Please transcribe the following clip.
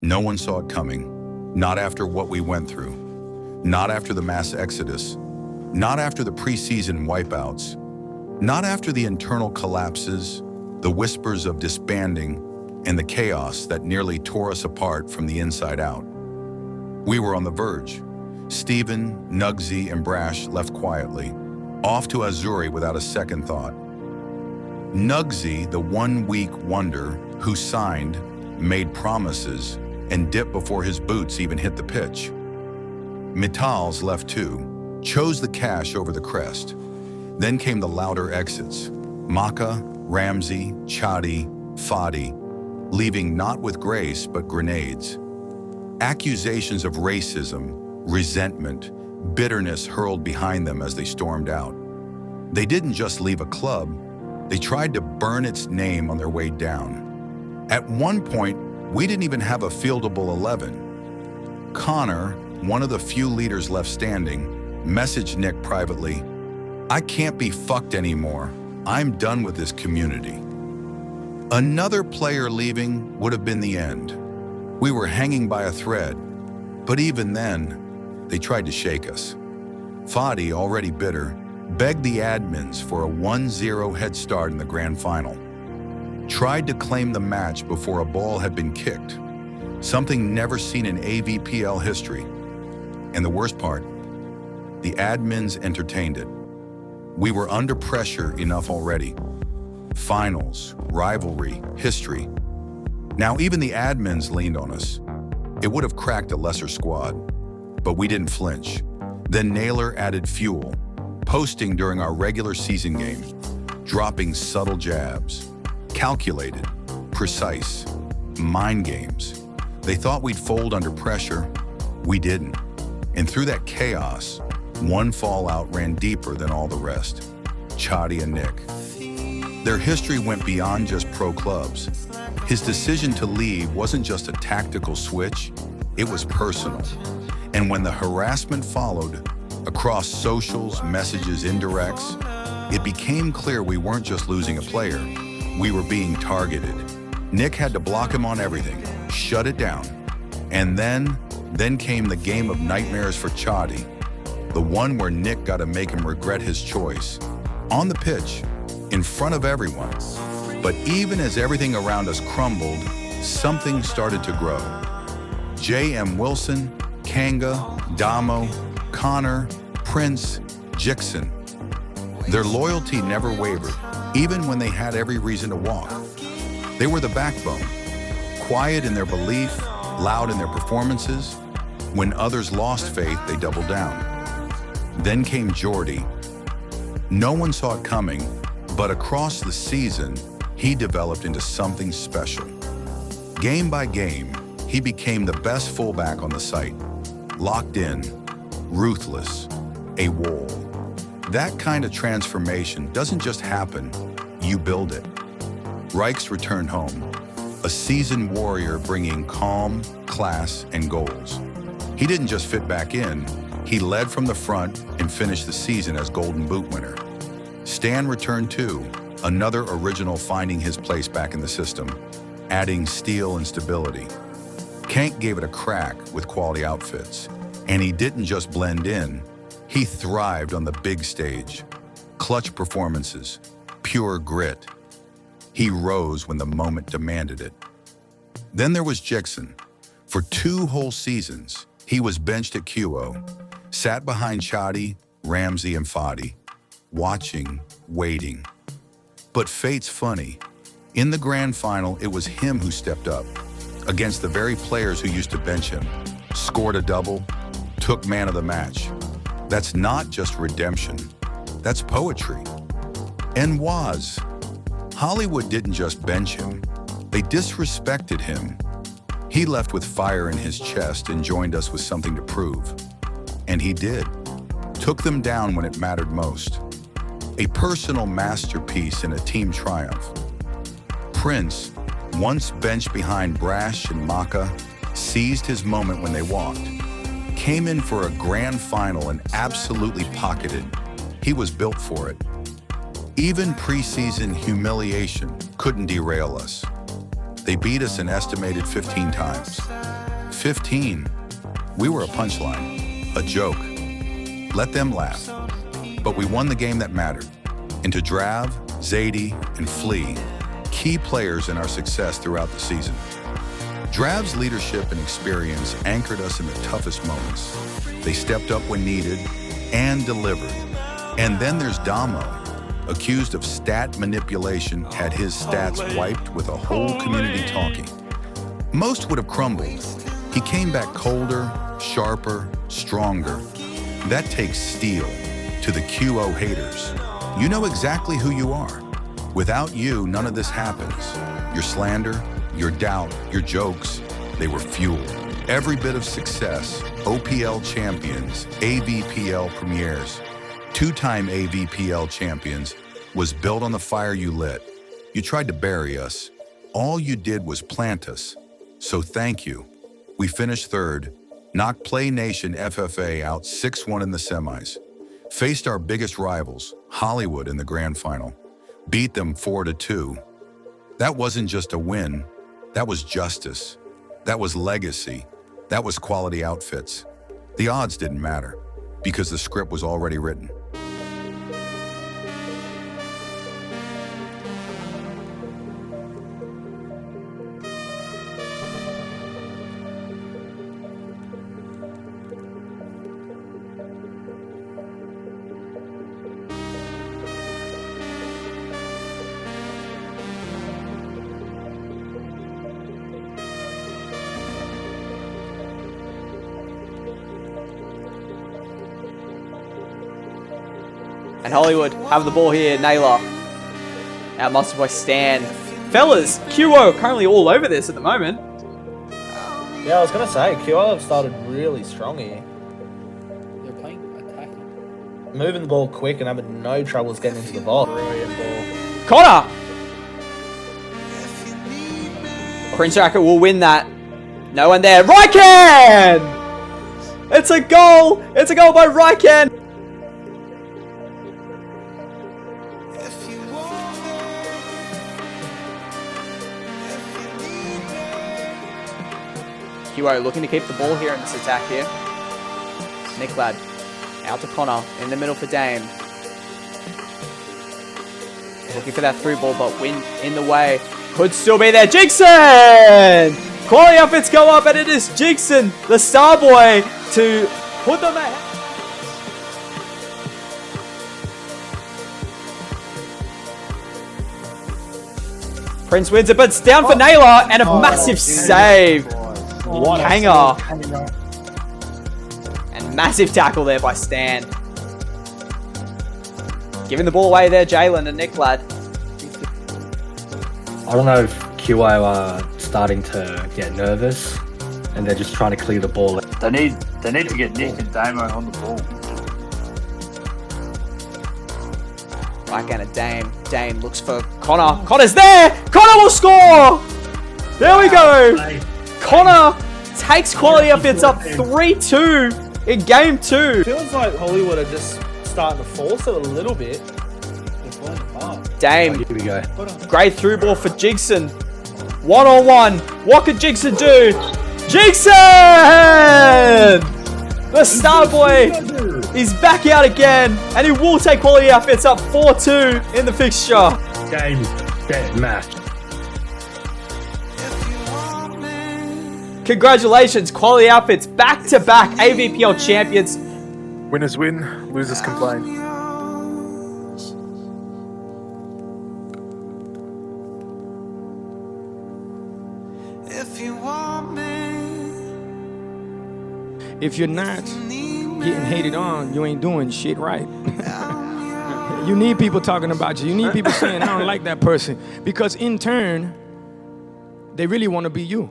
No one saw it coming. Not after what we went through. Not after the mass exodus. Not after the preseason wipeouts. Not after the internal collapses, the whispers of disbanding, and the chaos that nearly tore us apart from the inside out. We were on the verge. Steven, Nugsy, and Brash left quietly, off to Azuri without a second thought. Nugsy, the 1-week wonder who signed, made promises, and dipped before his boots even hit the pitch. Mitals left too, chose the cash over the crest. Then came the louder exits. Maka, Ramsey, Chadi, Fadi, leaving not with grace but grenades. Accusations of racism, resentment, bitterness hurled behind them as they stormed out. They didn't just leave a club, they tried to burn its name on their way down. At one point, we didn't even have a fieldable 11. Connor, one of the few leaders left standing, messaged Nick privately, "I can't be fucked anymore. I'm done with this community." Another player leaving would have been the end. We were hanging by a thread, but even then, they tried to shake us. Fadi, already bitter, begged the admins for a 1-0 head start in the grand final. Tried to claim the match before a ball had been kicked, something never seen in AVPL history. And the worst part, the admins entertained it. We were under pressure enough already. Finals, rivalry, history. Now even the admins leaned on us. It would have cracked a lesser squad, but we didn't flinch. Then Naylor added fuel, posting during our regular season game, dropping subtle jabs. Calculated, precise, mind games. They thought we'd fold under pressure. We didn't. And through that chaos, one fallout ran deeper than all the rest. Chadi and Nick. Their history went beyond just pro clubs. His decision to leave wasn't just a tactical switch, it was personal. And when the harassment followed, across socials, messages, indirects, it became clear we weren't just losing a player. We were being targeted. Nick had to block him on everything, shut it down. And then came the game of nightmares for Chadi, the one where Nick got to make him regret his choice. On the pitch, in front of everyone. But even as everything around us crumbled, something started to grow. J.M. Wilson, Kanga, Damo, Connor, Prince, Jixon. Their loyalty never wavered, even when they had every reason to walk. They were the backbone, quiet in their belief, loud in their performances. When others lost faith, they doubled down. Then came Jordy. No one saw it coming, but across the season, he developed into something special. Game by game, he became the best fullback on the site. Locked in, ruthless, a wall. That kind of transformation doesn't just happen, you build it. Reichs returned home, a seasoned warrior bringing calm, class, and goals. He didn't just fit back in, he led from the front and finished the season as Golden Boot winner. Stan returned too, another original finding his place back in the system, adding steel and stability. Kank gave it a crack with quality outfits, and he didn't just blend in, he thrived on the big stage. Clutch performances, pure grit. He rose when the moment demanded it. Then there was Jixon. For 2 whole seasons, he was benched at QO, sat behind Chadi, Ramsey, and Fadi, watching, waiting. But fate's funny. In the grand final, it was him who stepped up, against the very players who used to bench him, scored a double, took man of the match. That's not just redemption, that's poetry. And was. Hollywood didn't just bench him, they disrespected him. He left with fire in his chest and joined us with something to prove. And he did. Took them down when it mattered most. A personal masterpiece and a team triumph. Prince, once benched behind Brash and Maka, seized his moment when they walked. Came in for a grand final and absolutely pocketed. He was built for it. Even preseason humiliation couldn't derail us. They beat us an estimated 15 times. 15, we were a punchline, a joke. Let them laugh. But we won the game that mattered. And to Drav, Zadie, and Flea, key players in our success throughout the season. Drav's leadership and experience anchored us in the toughest moments. They stepped up when needed and delivered. And then there's Damo, accused of stat manipulation, had his stats wiped with a whole community talking. Most would have crumbled. He came back colder, sharper, stronger. That takes steel. To the QO haters, you know exactly who you are. Without you, none of this happens. Your slander, your doubt, your jokes, they were fuel. Every bit of success, OPL champions, AVPL premieres, two-time AVPL champions, was built on the fire you lit. You tried to bury us. All you did was plant us. So thank you. We finished third, knocked Play Nation FFA out 6-1 in the semis, faced our biggest rivals, Hollywood, in the grand final, beat them 4-2. That wasn't just a win, that was justice. That was legacy. That was quality outfits. The odds didn't matter because the script was already written. And Hollywood have the ball here. Naylor. Out muscle by Stan. Fellas, QO currently all over this at the moment. Yeah, I was going to say, QO have started really strong here. They're playing attacking. Moving the ball quick and having no troubles getting into the ball. Brilliant ball. Connor! Prince Racket will win that. No one there. Ryken! It's a goal! It's a goal by Ryken! QO looking to keep the ball here in this attack here. Nick Ladd out to Connor in the middle for Dame. Looking for that through ball, but Win in the way. Could still be there. Jigson! Quality outfits go up, and it is Jigson, the star boy, to put them ahead. Prince wins it, but it's down for Naylor, and a massive save. Hanger. And massive tackle there by Stan. Giving the ball away there, Jalen and Nick Ladd. I don't know if QO are starting to get nervous and they're just trying to clear the ball. They need to get Nick and Damo on the ball. Right down to Dame. Dame looks for Connor. Connor's there! Connor will score! There we go! Connor takes quality outfits up 3-2 in game 2. Feels like Hollywood are just starting to force it a little bit. Dame. Here we go. Great through ball for Jigson. One-on-one. What could Jigson do? Jigson! The star boy is back out again, and he will take quality outfits up 4-2 in the fixture. Game, dead match. Congratulations, quality outfits, back-to-back AVPL champions. Winners win, losers complain. If you're not getting hated on, you ain't doing shit right. You need people talking about you. You need people saying, I don't like that person. Because in turn, they really want to be you.